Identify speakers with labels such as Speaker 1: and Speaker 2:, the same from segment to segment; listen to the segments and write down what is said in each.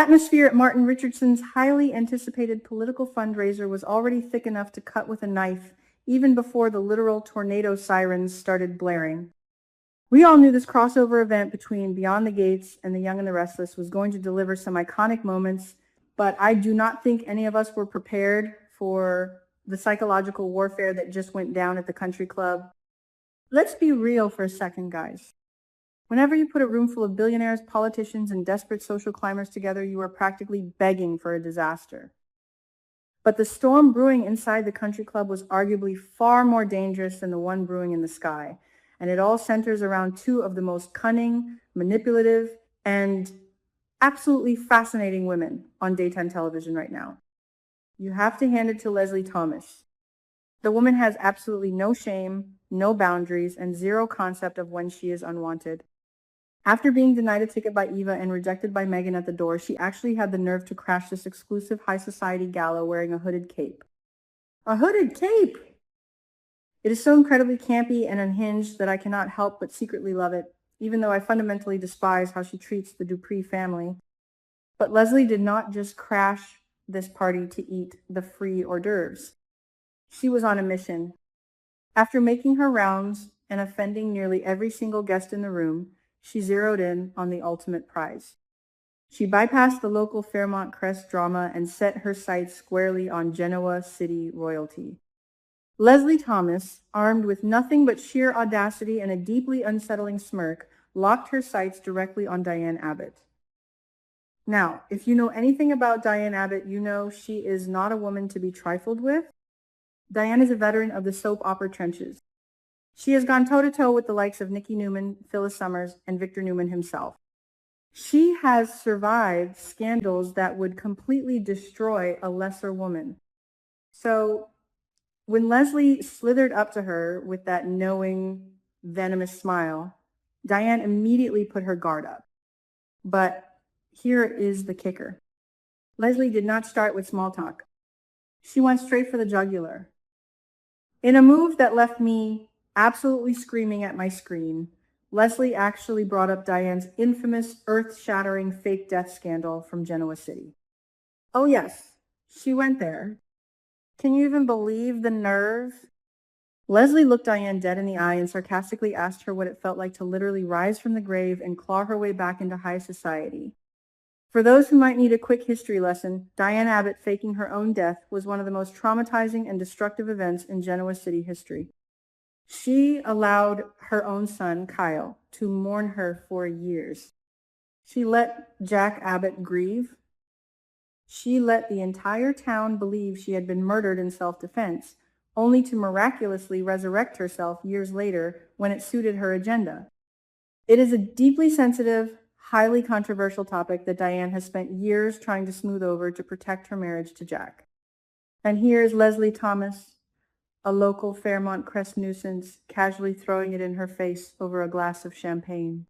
Speaker 1: atmosphere at Martin Richardson's highly anticipated political fundraiser was already thick enough to cut with a knife even before the literal tornado sirens started blaring. We all knew this crossover event between Beyond the Gates and The Young and the Restless was going to deliver some iconic moments, but I do not think any of us were prepared for the psychological warfare that just went down at the country club. Let's be real for a second, guys. Whenever you put a room full of billionaires, politicians, and desperate social climbers together, you are practically begging for a disaster. But the storm brewing inside the country club was arguably far more dangerous than the one brewing in the sky. And it all centers around two of the most cunning, manipulative, and absolutely fascinating women on daytime television right now. You have to hand it to Leslie Thomas. The woman has absolutely no shame, no boundaries, and zero concept of when she is unwanted. After being denied a ticket by Eva and rejected by Megan at the door, she actually had the nerve to crash this exclusive high society gala wearing a hooded cape. A hooded cape! It is so incredibly campy and unhinged that I cannot help but secretly love it, even though I fundamentally despise how she treats the Dupree family. But Leslie did not just crash this party to eat the free hors d'oeuvres. She was on a mission. After making her rounds and offending nearly every single guest in the room, she zeroed in on the ultimate prize. She bypassed the local Fairmont Crest drama and set her sights squarely on Genoa City royalty. Leslie Thomas, armed with nothing but sheer audacity and a deeply unsettling smirk, locked her sights directly on Diane Abbott. Now, if you know anything about Diane Abbott, you know she is not a woman to be trifled with. Diane is a veteran of the soap opera trenches. She has gone toe-to-toe with the likes of Nikki Newman, Phyllis Summers, and Victor Newman himself. She has survived scandals that would completely destroy a lesser woman. So when Leslie slithered up to her with that knowing, venomous smile, Diane immediately put her guard up. But here is the kicker. Leslie did not start with small talk. She went straight for the jugular. In a move that left me absolutely screaming at my screen, Leslie actually brought up Diane's infamous, earth-shattering fake death scandal from Genoa City. Oh yes, she went there. Can you even believe the nerve? Leslie looked Diane dead in the eye and sarcastically asked her what it felt like to literally rise from the grave and claw her way back into high society. For those who might need a quick history lesson, Diane Abbott faking her own death was one of the most traumatizing and destructive events in Genoa City history. She allowed her own son, Kyle, to mourn her for years. She let Jack Abbott grieve. She let the entire town believe she had been murdered in self-defense, only to miraculously resurrect herself years later when it suited her agenda. It is a deeply sensitive, highly controversial topic that Diane has spent years trying to smooth over to protect her marriage to Jack. And here's Leslie Thomas, a local Fairmont Crest nuisance, casually throwing it in her face over a glass of champagne.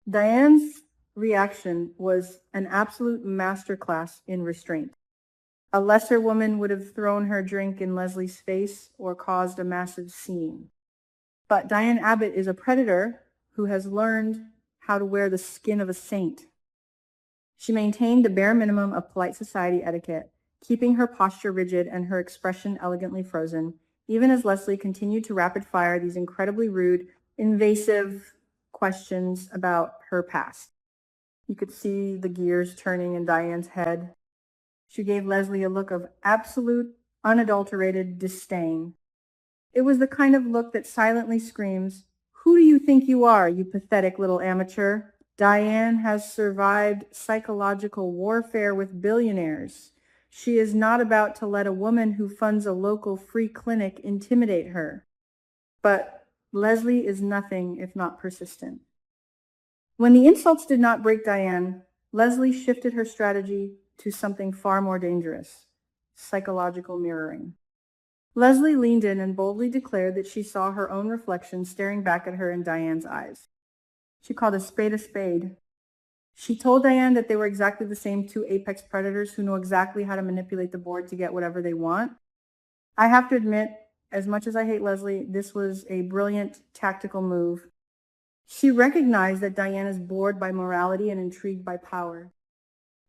Speaker 1: Diane's reaction was an absolute masterclass in restraint. A lesser woman would have thrown her drink in Leslie's face or caused a massive scene. But Diane Abbott is a predator who has learned how to wear the skin of a saint. She maintained the bare minimum of polite society etiquette, keeping her posture rigid and her expression elegantly frozen, even as Leslie continued to rapid fire these incredibly rude, invasive questions about her past. You could see the gears turning in Diane's head. She gave Leslie a look of absolute, unadulterated disdain. It was the kind of look that silently screams, "Who do you think you are, you pathetic little amateur? Diane has survived psychological warfare with billionaires. She is not about to let a woman who funds a local free clinic intimidate her." But Leslie is nothing if not persistent. When the insults did not break Diane, Leslie shifted her strategy to something far more dangerous: psychological mirroring. Leslie leaned in and boldly declared that she saw her own reflection staring back at her in Diane's eyes. She called a spade a spade. She told Diane that they were exactly the same two apex predators who know exactly how to manipulate the board to get whatever they want. I have to admit, as much as I hate Leslie, this was a brilliant tactical move. She recognized that Diane is bored by morality and intrigued by power.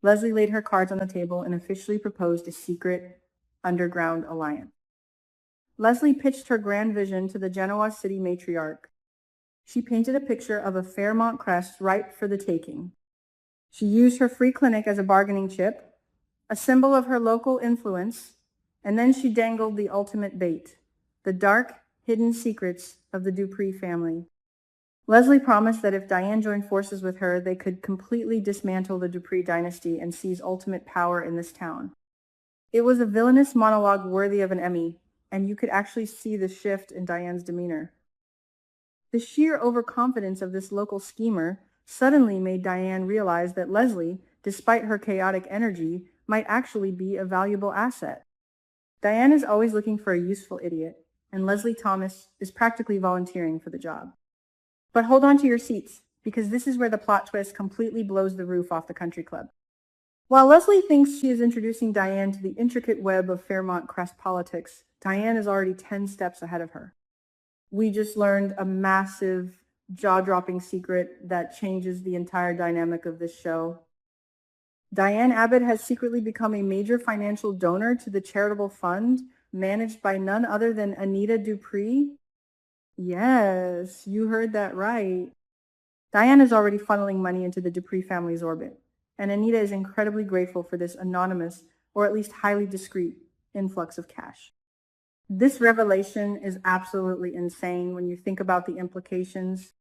Speaker 1: Leslie laid her cards on the table and officially proposed a secret underground alliance. Leslie pitched her grand vision to the Genoa city matriarch. She painted a picture of a Fairmont crest ripe for the taking. She used her free clinic as a bargaining chip, a symbol of her local influence, and then she dangled the ultimate bait, the dark, hidden secrets of the Dupree family. Leslie promised that if Diane joined forces with her, they could completely dismantle the Dupree dynasty and seize ultimate power in this town. It was a villainous monologue worthy of an Emmy, and you could actually see the shift in Diane's demeanor. The sheer overconfidence of this local schemer suddenly made Diane realize that Leslie, despite her chaotic energy, might actually be a valuable asset. Diane is always looking for a useful idiot, and Leslie Thomas is practically volunteering for the job. But hold on to your seats, because this is where the plot twist completely blows the roof off the country club. While Leslie thinks she is introducing Diane to the intricate web of Fairmont Crest politics, Diane is already 10 steps ahead of her. We just learned a massive, jaw-dropping secret that changes the entire dynamic of this show. Diane Abbott has secretly become a major financial donor to the charitable fund managed by none other than Anita Dupree. Yes, you heard that right. Diane is already funneling money into the Dupree family's orbit, and Anita is incredibly grateful for this anonymous, or at least highly discreet, influx of cash. This revelation is absolutely insane when you think about the implications.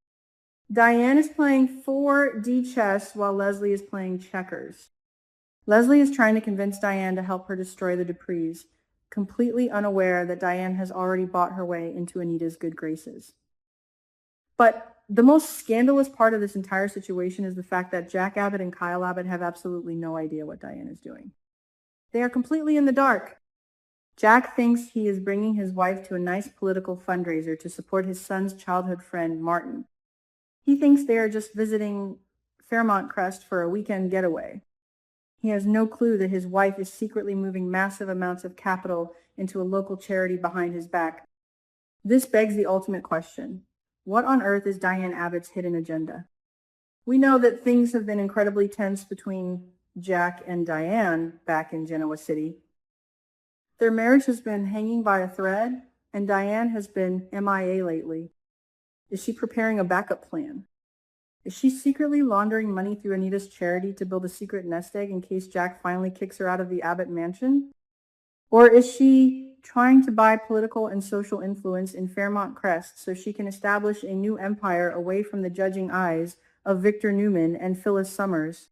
Speaker 1: Diane is playing 4D chess while Leslie is playing checkers. Leslie is trying to convince Diane to help her destroy the Duprees, completely unaware that Diane has already bought her way into Anita's good graces. But the most scandalous part of this entire situation is the fact that Jack Abbott and Kyle Abbott have absolutely no idea what Diane is doing. They are completely in the dark. Jack thinks he is bringing his wife to a nice political fundraiser to support his son's childhood friend, Martin. He thinks they are just visiting Fairmont Crest for a weekend getaway. He has no clue that his wife is secretly moving massive amounts of capital into a local charity behind his back. This begs the ultimate question. What on earth is Diane Abbott's hidden agenda? We know that things have been incredibly tense between Jack and Diane back in Genoa City. Their marriage has been hanging by a thread, and Diane has been MIA lately. Is she preparing a backup plan? Is she secretly laundering money through Anita's charity to build a secret nest egg in case Jack finally kicks her out of the Abbott mansion? Or is she trying to buy political and social influence in Fairmont Crest so she can establish a new empire away from the judging eyes of Victor Newman and Phyllis Summers?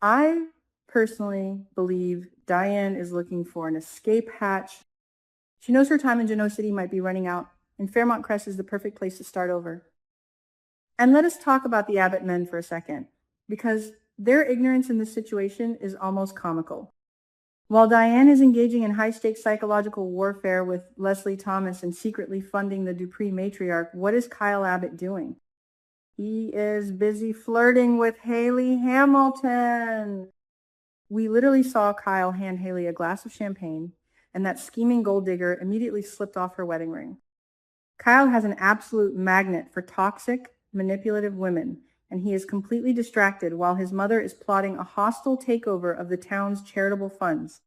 Speaker 1: I personally believe Diane is looking for an escape hatch. She knows her time in Genoa City might be running out, and Fairmont Crest is the perfect place to start over. And let us talk about the Abbott men for a second, because their ignorance in this situation is almost comical. While Diane is engaging in high-stakes psychological warfare with Leslie Thomas and secretly funding the Dupree matriarch, what is Kyle Abbott doing? He is busy flirting with Haley Hamilton. We literally saw Kyle hand Haley a glass of champagne, and that scheming gold digger immediately slipped off her wedding ring. Kyle has an absolute magnet for toxic, manipulative women, and he is completely distracted while his mother is plotting a hostile takeover of the town's charitable funds.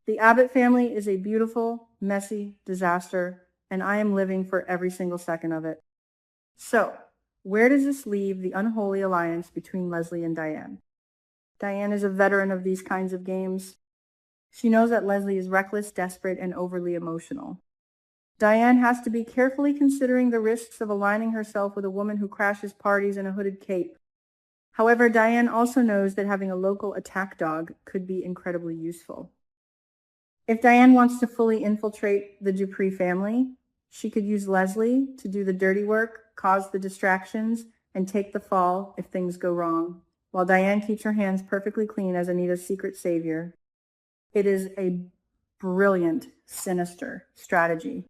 Speaker 1: The Abbott family is a beautiful, messy disaster, and I am living for every single second of it. So, where does this leave the unholy alliance between Leslie and Diane? Diane is a veteran of these kinds of games. She knows that Leslie is reckless, desperate, and overly emotional. Diane has to be carefully considering the risks of aligning herself with a woman who crashes parties in a hooded cape. However, Diane also knows that having a local attack dog could be incredibly useful. If Diane wants to fully infiltrate the Dupree family, she could use Leslie to do the dirty work, cause the distractions, and take the fall if things go wrong, while Diane keeps her hands perfectly clean as Anita's secret savior. It is a brilliant, sinister strategy.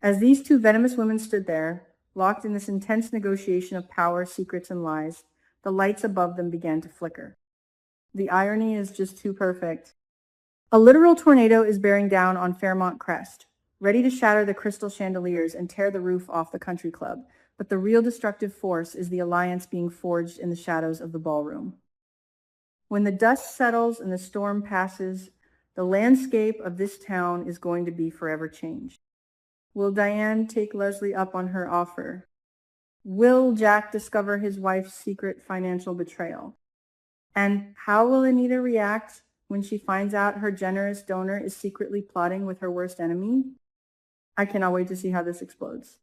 Speaker 1: As these two venomous women stood there, locked in this intense negotiation of power, secrets, and lies, the lights above them began to flicker. The irony is just too perfect. A literal tornado is bearing down on Fairmont Crest, ready to shatter the crystal chandeliers and tear the roof off the country club, but the real destructive force is the alliance being forged in the shadows of the ballroom. When the dust settles and the storm passes, the landscape of this town is going to be forever changed. Will Diane take Leslie up on her offer? Will Jack discover his wife's secret financial betrayal? And how will Anita react when she finds out her generous donor is secretly plotting with her worst enemy? I cannot wait to see how this explodes.